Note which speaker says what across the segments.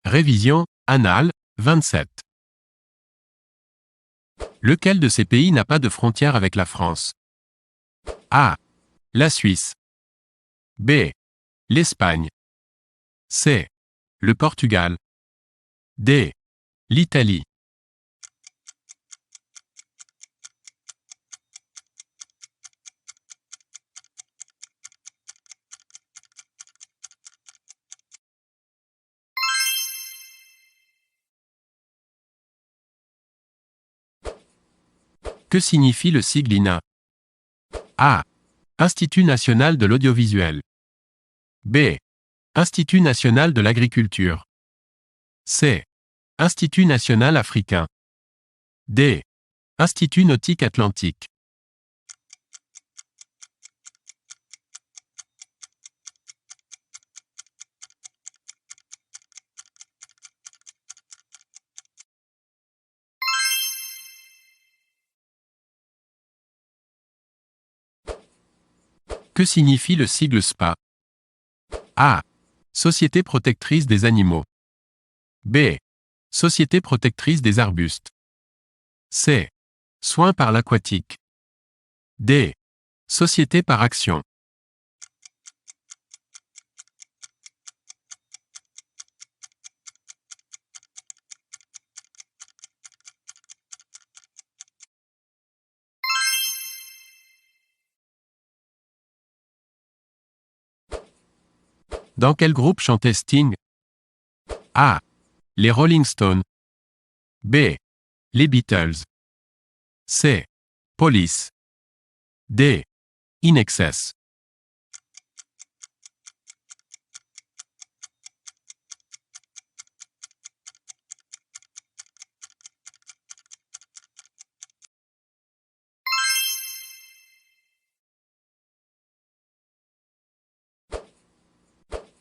Speaker 1: Révision, Annales, 27. Lequel de ces pays n'a pas de frontière avec la France? A. La Suisse. B. L'Espagne. C. Le Portugal. D. L'Italie. Que signifie le sigle INA? A. Institut national de l'audiovisuel. B. Institut national de l'agriculture. C. Institut national africain. D. Institut nautique atlantique. Que signifie le sigle SPA? A. Société protectrice des animaux. B. Société protectrice des arbustes. C. Soins par l'aquatique. D. Société par action. Dans quel groupe chantait Sting? A. Les Rolling Stones. B. Les Beatles. C. Police. D. In Excess.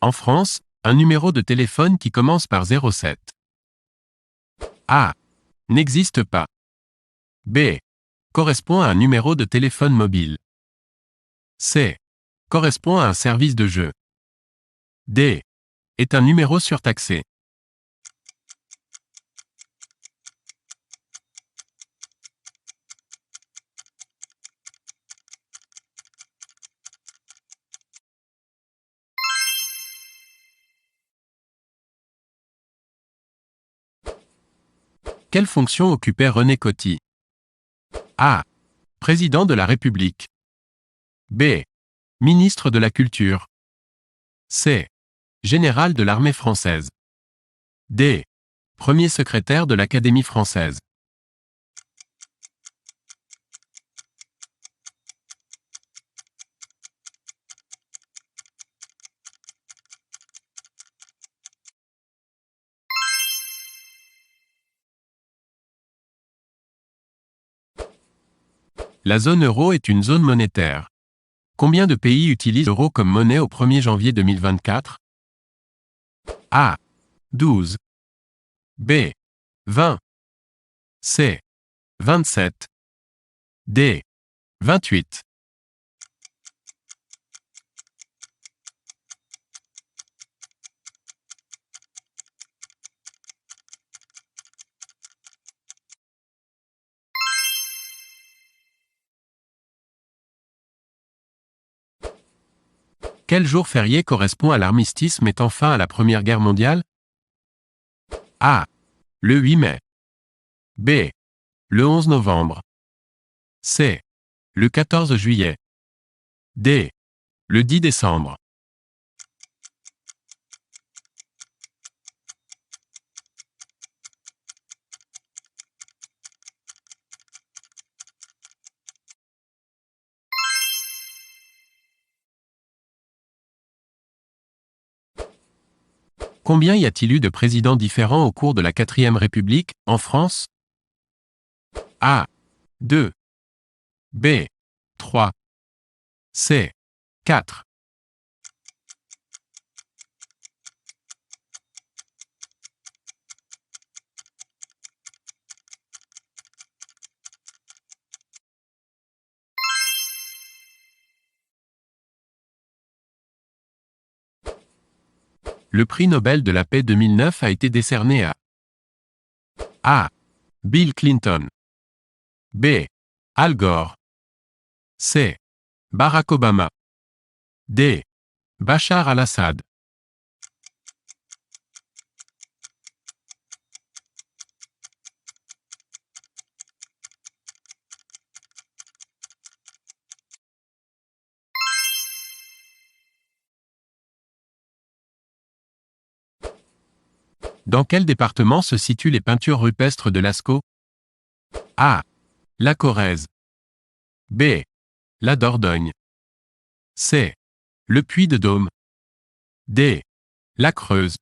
Speaker 1: En France, un numéro de téléphone qui commence par 07. A. N'existe pas. B. Correspond à un numéro de téléphone mobile. C. Correspond à un service de jeu. D. Est un numéro surtaxé. Quelle fonction occupait René Coty? A. Président de la République. B. Ministre de la Culture. C. Général de l'armée française. D. Premier secrétaire de l'Académie française. La zone euro est une zone monétaire. Combien de pays utilisent l'euro comme monnaie au 1er janvier 2024? A. 12. B. 20. C. 27. D. 28. Quel jour férié correspond à l'armistice mettant fin à la Première Guerre mondiale? A. Le 8 mai. B. Le 11 novembre. C. Le 14 juillet. D. Le 10 décembre. Combien y a-t-il eu de présidents différents au cours de la 4e République, en France? A. 2. B. 3. C. 4. Le prix Nobel de la paix 2009 a été décerné à A. Bill Clinton. B. Al Gore. C. Barack Obama. D. Bachar al-Assad. Dans quel département se situent les peintures rupestres de Lascaux? A. La Corrèze. B. La Dordogne. C. Le Puy-de-Dôme. D. La Creuse.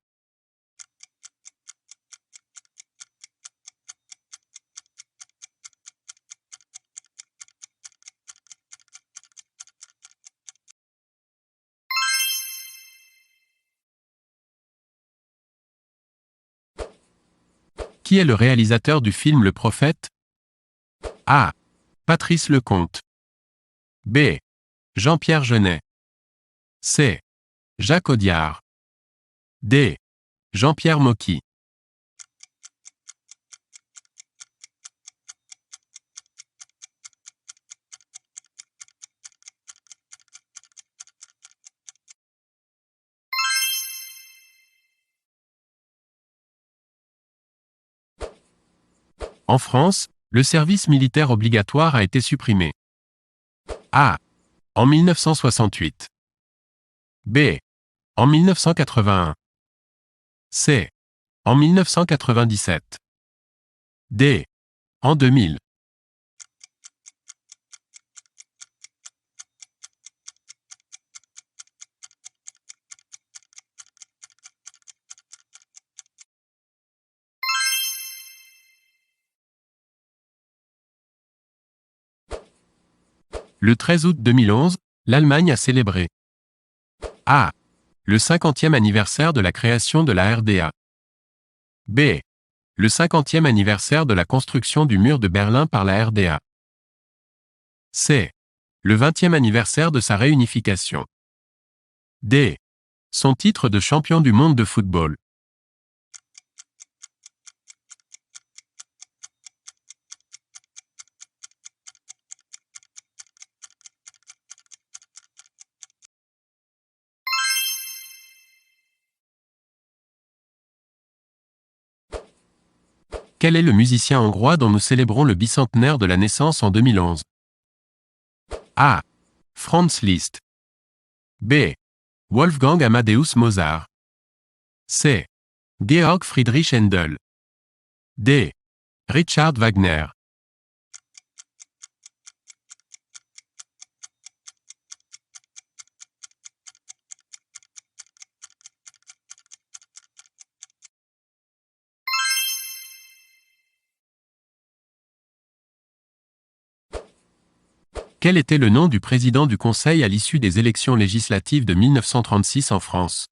Speaker 1: Qui est le réalisateur du film Le Prophète? A. Patrice Lecomte. B. Jean-Pierre Jeunet. C. Jacques Audiard. D. Jean-Pierre Mocky. En France, le service militaire obligatoire a été supprimé. A. En 1968. B. En 1981. C. En 1997. D. En 2000. Le 13 août 2011, l'Allemagne a célébré A. Le 50e anniversaire de la création de la RDA. B. Le 50e anniversaire de la construction du mur de Berlin par la RDA. C. Le 20e anniversaire de sa réunification. D. Son titre de champion du monde de football. Quel est le musicien hongrois dont nous célébrons le bicentenaire de la naissance en 2011? A. Franz Liszt. B. Wolfgang Amadeus Mozart. C. Georg Friedrich Händel. D. Richard Wagner. Quel était le nom du président du Conseil à l'issue des élections législatives de 1936 en France?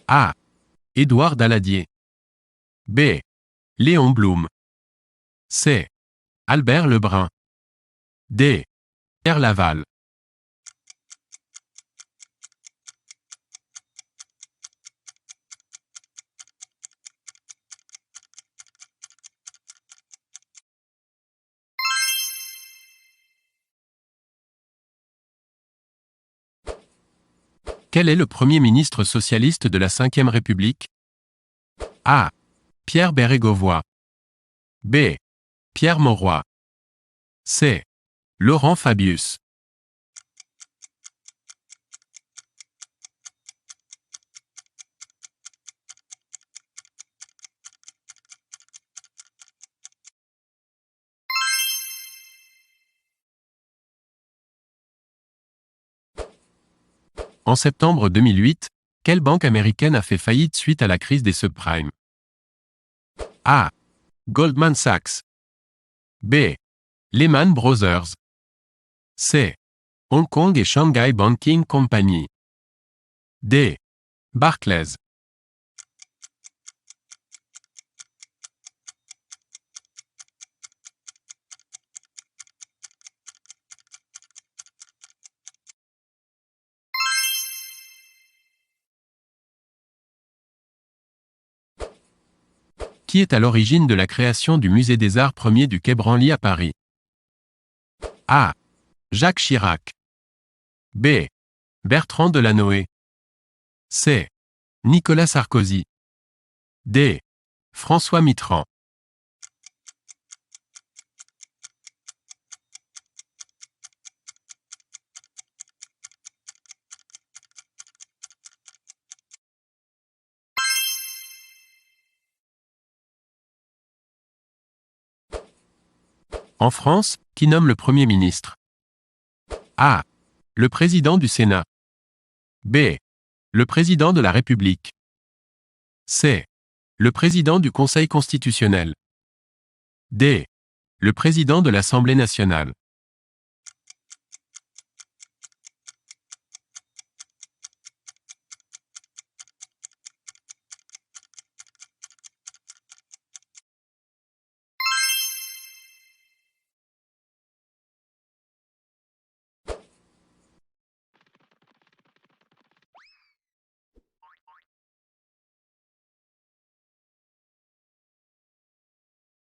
Speaker 1: A. Édouard Daladier. B. Léon Blum. C. Albert Lebrun. D. Pierre Laval. Quel est le premier ministre socialiste de la Ve République? A. Pierre Bérégovoy. B. Pierre Mauroy. C. Laurent Fabius. En septembre 2008, quelle banque américaine a fait faillite suite à la crise des subprimes? A. Goldman Sachs. B. Lehman Brothers. C. Hong Kong et Shanghai Banking Company. D. Barclays. Qui est à l'origine de la création du Musée des Arts premier du Quai Branly à Paris? A. Jacques Chirac. B. Bertrand Delanoë. C. Nicolas Sarkozy. D. François Mitterrand. En France, qui nomme le Premier ministre? A. Le président du Sénat. B. Le président de la République. C. Le président du Conseil constitutionnel. D. Le président de l'Assemblée nationale.